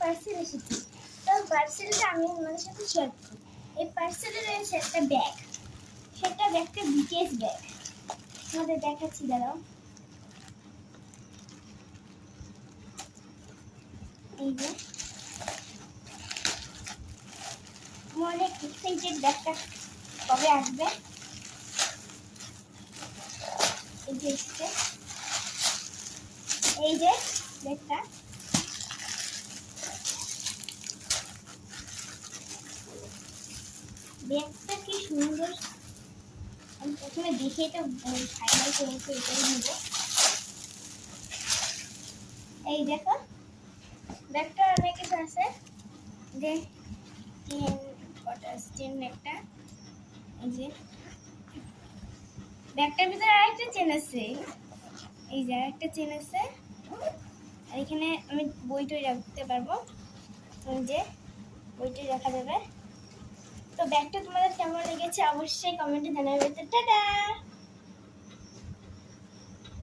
Parcel এসেছে। তো পার্সেলটা আমি আপনাদের সাথে শেয়ার করি। এই পার্সেলে রয়েছে একটা ব্যাগ। সেটা ব্যাগটা বিটিএস ব্যাগ। আমাদের দেখাচ্ছি, দাঁড়াও। এই যে অনেক এক্সাইটেড, ব্যাগটা কবে আসবে। এই যে এসছে, এই যে ব্যাগটা। ব্যাগটা কি সুন্দর, আমি প্রথমে দেখে তো ফাইনাল করেছি, এটাই নেব। এই দেখো ব্যাগটা অনেক কিছু আছে, যে চেন একটা। এই যে ব্যাগটার ভিতরে আরেকটা চেন আছে, এই যে আরেকটা চেন আছে। আর এখানে আমি বইটই রাখতে পারবো, এই যে বইটই রাখা যাবে। তো ব্যাগটা তোমাদের কেমন লেগেছে অবশ্যই কমেন্টে জানাবে। টাটা।